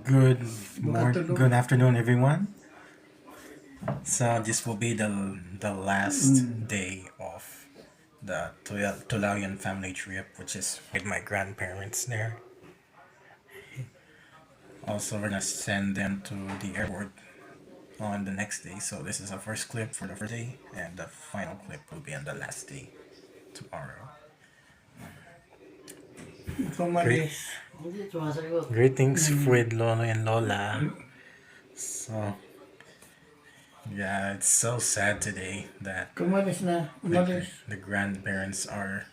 Good afternoon, everyone. So this will be the last day of the Tulayan family trip, which is with my grandparents there. Also, we're gonna send them to the airport on the next day. So this is our first clip for the first day, and the final clip will be on the last day tomorrow. Great, greetings, Fred, Lolo, and Lola. So yeah, it's so sad today that the grandparents are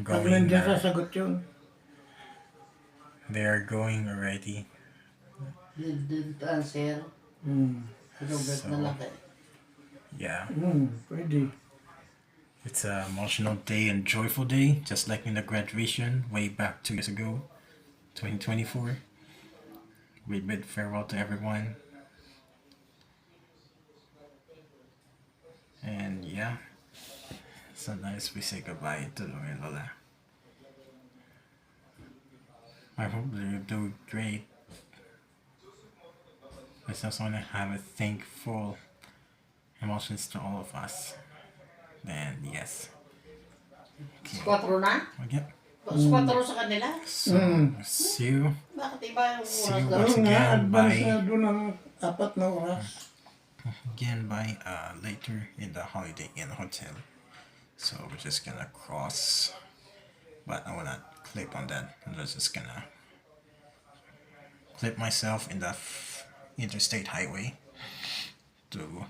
going. They are going already. Didn't answer. Robert So na laki. yeah, it's an emotional day and joyful day, just like in the graduation way back 2 years ago, 2024. We bid farewell to everyone, and yeah, sometimes we say goodbye to Lord and Lola. I hope they do great. I just want to have a thankful emotions to all of us. And yes. Okay. Squatro na? Okay. Squatro sa kanila? So, see you. Bakit iba yung See oras you daw? once again by later in the Holiday Inn Hotel. So we're just gonna cross, but I wanna clip on that. I'm just gonna clip myself in the interstate highway to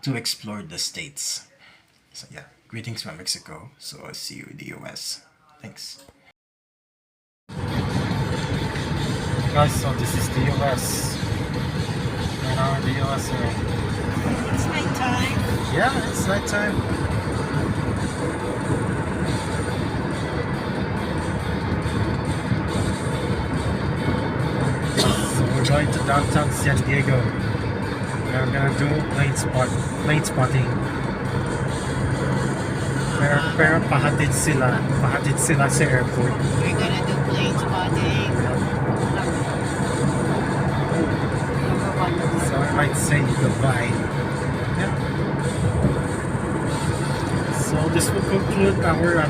to explore the states. So yeah, greetings from Mexico. So I'll see you in the US. Thanks. Guys, so this is the US. Right now in the US already. It's nighttime. Yeah, it's nighttime. So we're going to downtown San Diego. We're gonna do plane spotting. Pero pahatid sila sa airport. We're gonna do plane spotting. So I might say goodbye. Yeah. So this will conclude our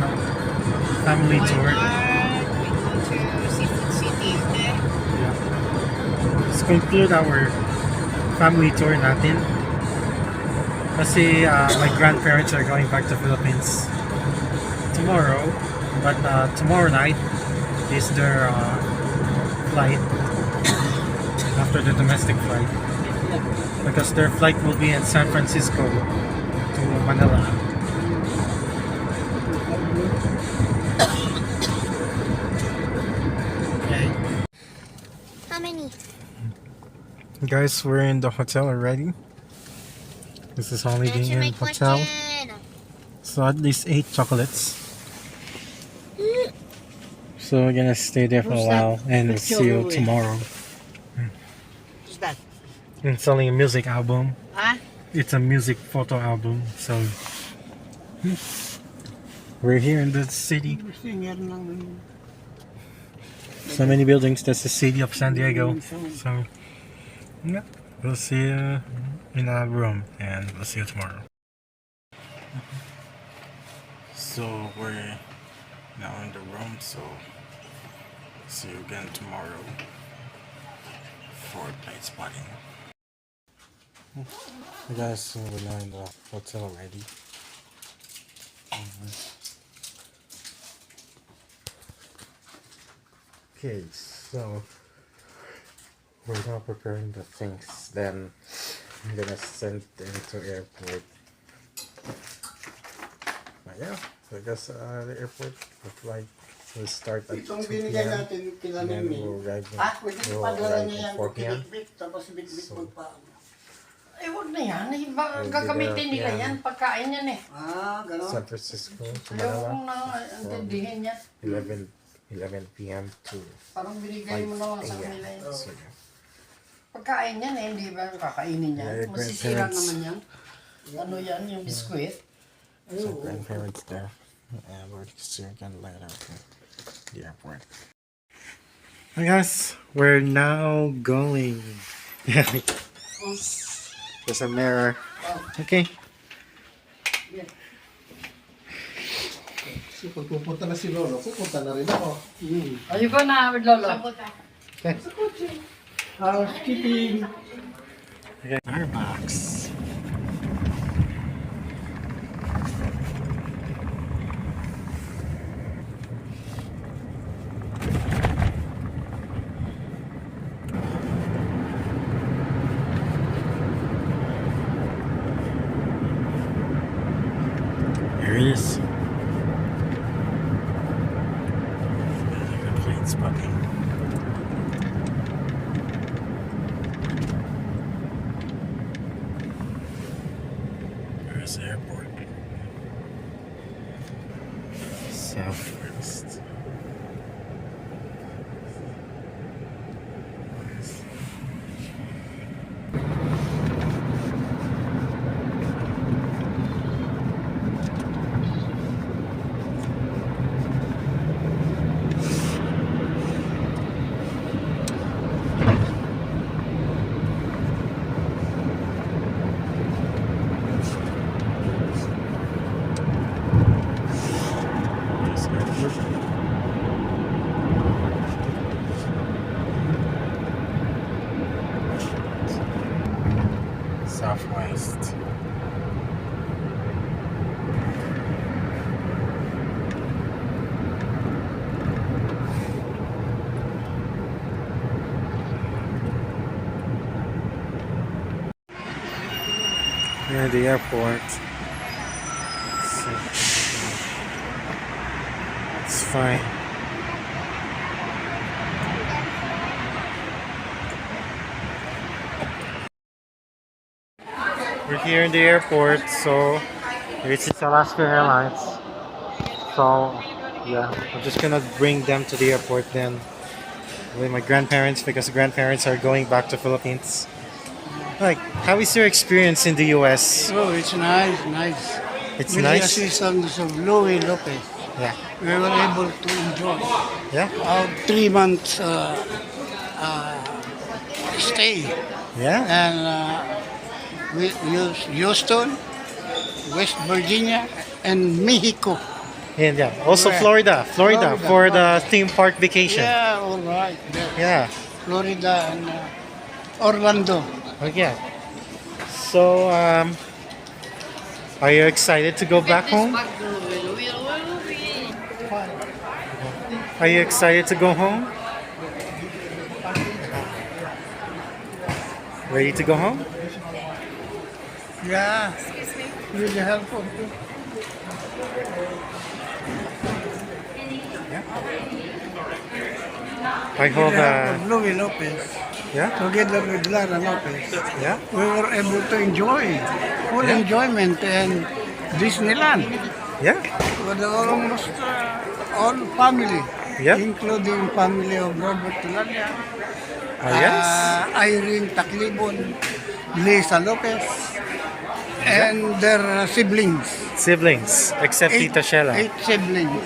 family tour. We go to Seafood City, okay? Yeah. Let's conclude our family tour natin. Kasi my grandparents are going back to Philippines tomorrow. But tomorrow night is their flight after the domestic flight. Because their flight will be in San Francisco to Manila. Okay. How many? Guys, we're in the hotel already. This is Holiday Answer Inn my Hotel. question. So at least 8 chocolates. So we're gonna stay there for a Who's while that? and Which see you Joey? tomorrow. What's that? I'm selling a music album. Ah? It's a music photo album. So we're here in the city. Singer lang. So many buildings. That's the city of San Diego. So yeah, we'll see you in our room and we'll see you tomorrow. So we're now in the room. So see you again tomorrow for plane spotting. You guys, we're now in the hotel already. Okay, so we're now preparing the things. Then I'm gonna send them to airport. But yeah, so I guess the airport, the flight will start at 2 p.m. And then we'll arrive at 4 p.m. Tapos bit-bit So, pa. Eh, wag na yan. Eh, ba, We'll be gagamitin there, nila yeah. yan. Pagkain yan eh. Gano'n. San Francisco to Ayaw kong Manila naintindihin yan. 11 p.m. to Parang 5 binigay mo naman sa kanila a.m. yan. So, yeah. Pagkain yan eh, hindi ba kakainin yan? Yeah, Masisira grandparents. naman yan. Ano yan, yung biskwit? So grandparents there, and we're just again later at the airport. I guess we're now going. Yeah. There's a mirror. Okay. Kasi pag pupunta na si Lolo, pupunta na rin ako. Are you gonna with Lolo? Okay. Housekeeping. Okay. Our box. There it is. Plane spotting. There's the airport. Southwest. There's the airport. Southwest. We're at the airport. So, it's fine. We're here in the airport, so this is Alaska Airlines. So yeah, I'm just gonna bring them to the airport then with my grandparents because the grandparents are going back to Philippines. Like, how is your experience in the US? Oh, it's nice. It's With the nice. assistance of Louis Lopez, Yeah, we were able to enjoy yeah, our 3 months stay. yeah. And we used Houston, West Virginia, and Mexico. And yeah, also Where? Florida Florida. for the theme park vacation. Yeah, all right. There. Yeah. Florida and Orlando. Oh, yeah. So, are you excited to go back home? Are you excited to go home? Ready to go home? Yeah. Really helpful. I hope, Louis Lopez, yeah, together with Lara Lopez, yeah, we were able to enjoy full Yeah. enjoyment and Disneyland yeah, with almost all family, Yeah. including family of Robert Tulania, yes, Irene Taklibon, Lisa Lopez, and their siblings. siblings, except Tita Shella. 8 siblings.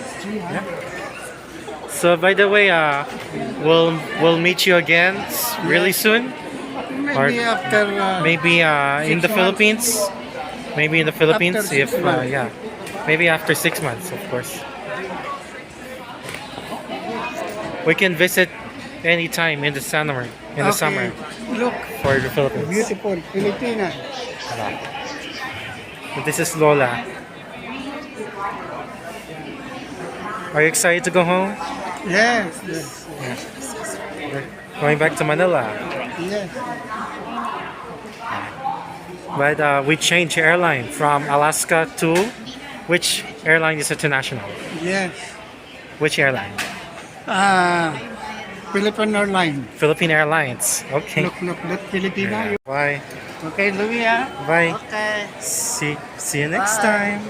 So, by the way, we'll meet you again really soon. Maybe after Maybe in 6 the months. Philippines. Maybe in the Philippines, After 6 if months. yeah, maybe after 6 months, of course. We can visit anytime in the summer. In the Okay. summer Look, for the Philippines. beautiful Filipinas. But this is Lola. Are you excited to go home? Yes. Going back to Manila. Yes. But we changed airline from Alaska to which airline is international? Yes. Which airline? Philippine Airlines. Philippine Airlines. Okay. Look, that Filipina. Bye. Okay, Louis, ah? Bye. Okay. See you next time.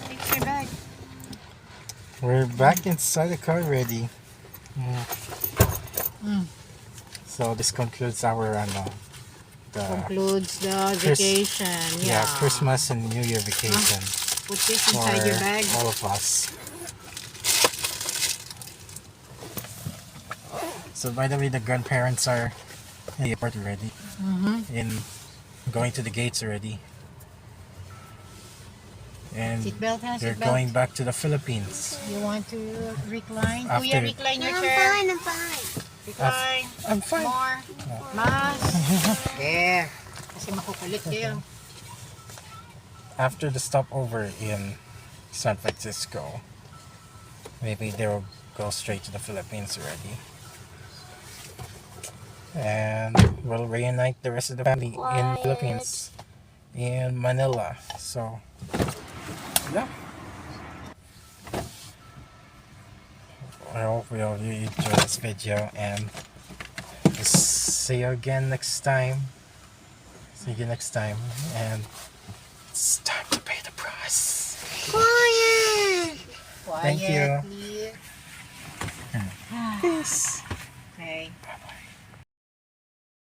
Picture bag. We're back inside the car already. So this concludes our the Concludes the Chris- vacation. yeah, Christmas and New Year vacation Put this for inside your bag. all of us. So by the way, the grandparents are in the airport already. In going to the gates already. And Seatbelt, huh? they're Seatbelt. going back to the Philippines. You want to recline? After- Kuya, recline your I'm chair. fine, I'm fine. Recline. I'm fine. More. Mas. There. Kasi makukulit kayo. After the stopover in San Francisco, maybe they'll go straight to the Philippines already. And we'll reunite the rest of the family in Philippines, in Manila. So, yeah. I hope you enjoy this video, and we'll see you again next time. See you next time, and it's time to pay the price. Quiet! Quiet, Thank you. please. Peace. Okay. Bye-bye.